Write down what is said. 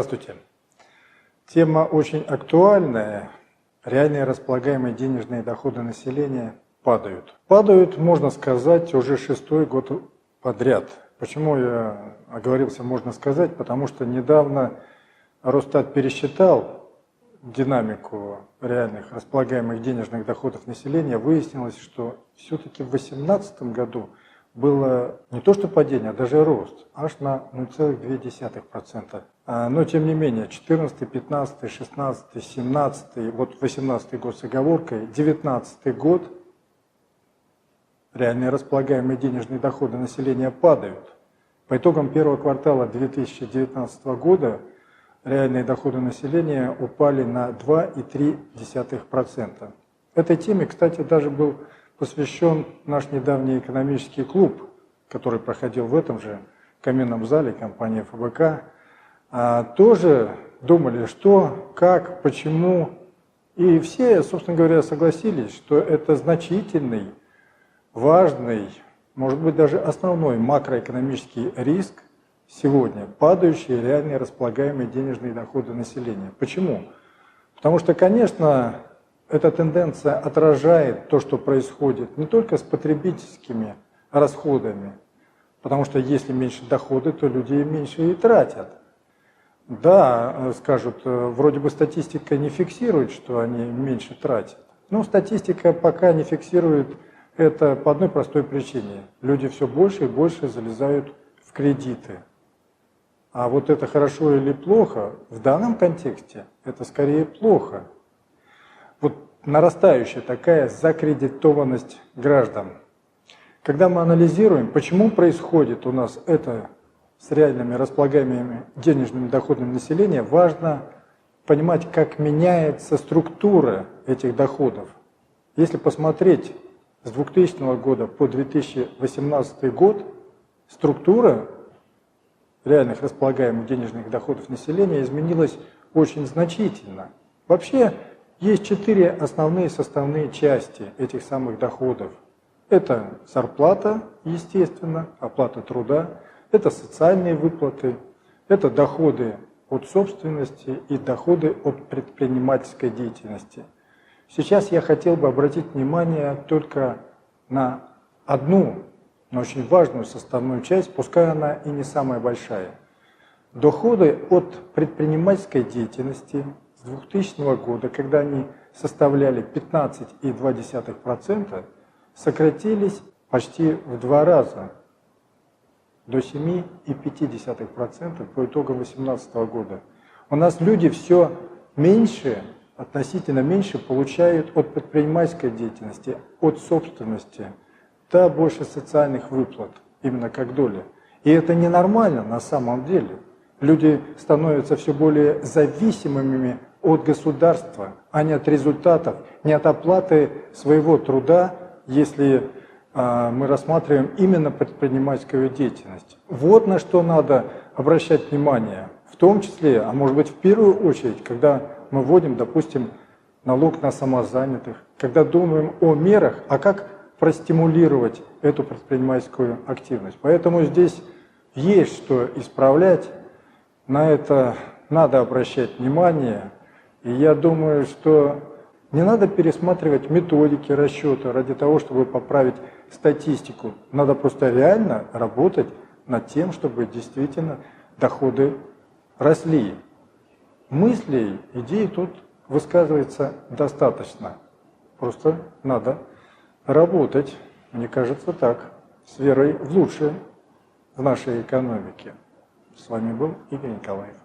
Здравствуйте. Тема очень актуальная. Реальные располагаемые денежные доходы населения падают. Падают, можно сказать, уже 6-й год подряд. Почему я оговорился, можно сказать? Потому что недавно Росстат пересчитал динамику реальных располагаемых денежных доходов населения. Выяснилось, что все-таки в 2018 году было не то что падение, а даже рост, аж на 0,2%. Но тем не менее, 2014, 2015, 2016, 2017, вот 2018 год с оговоркой, 2019 год, реальные располагаемые денежные доходы населения падают. По итогам первого квартала 2019 года реальные доходы населения упали на 2,3%. Этой теме, кстати, даже был посвящен наш недавний экономический клуб, который проходил в этом же каминном зале компании ФБК. Тоже думали, что, как, почему. И все, собственно говоря, согласились, что это значительный, важный, может быть, даже основной макроэкономический риск сегодня – падающие реальные располагаемые денежные доходы населения. Почему? Потому что, конечно, эта тенденция отражает то, что происходит не только с потребительскими расходами, потому что если меньше доходы, то люди меньше и тратят. Да, скажут, вроде бы статистика не фиксирует, что они меньше тратят. Но статистика пока не фиксирует это по одной простой причине. Люди все больше и больше залезают в кредиты. А вот это хорошо или плохо, в данном контексте это скорее плохо. Вот нарастающая такая закредитованность граждан. Когда мы анализируем, почему происходит у нас это с реальными располагаемыми денежными доходами населения, важно понимать, как меняется структура этих доходов. Если посмотреть с 2000 года по 2018 год, структура реальных располагаемых денежных доходов населения изменилась очень значительно. Вообще, есть 4 основные составные части этих самых доходов. Это зарплата, естественно, оплата труда, это социальные выплаты, это доходы от собственности и доходы от предпринимательской деятельности. Сейчас я хотел бы обратить внимание только на одну, но очень важную составную часть, пускай она и не самая большая. Доходы от предпринимательской деятельности с 2000 года, когда они составляли 15,2%, сократились почти в 2 раза, до 7,5% по итогам 2018 года. У нас люди все меньше, относительно меньше получают от предпринимательской деятельности, от собственности, да больше социальных выплат, именно как доля. И это ненормально на самом деле. Люди становятся все более зависимыми от государства, а не от результатов, не от оплаты своего труда, если мы рассматриваем именно предпринимательскую деятельность. Вот на что надо обращать внимание, в том числе, а может быть в первую очередь, когда мы вводим, допустим, налог на самозанятых, когда думаем о мерах, а как простимулировать эту предпринимательскую активность. Поэтому здесь есть что исправлять, на это надо обращать внимание. И я думаю, что не надо пересматривать методики расчета ради того, чтобы поправить статистику. Надо просто реально работать над тем, чтобы действительно доходы росли. Мыслей, идей тут высказывается достаточно. Просто надо работать, мне кажется, так, с верой в лучшее в нашей экономике. С вами был Игорь Николаев.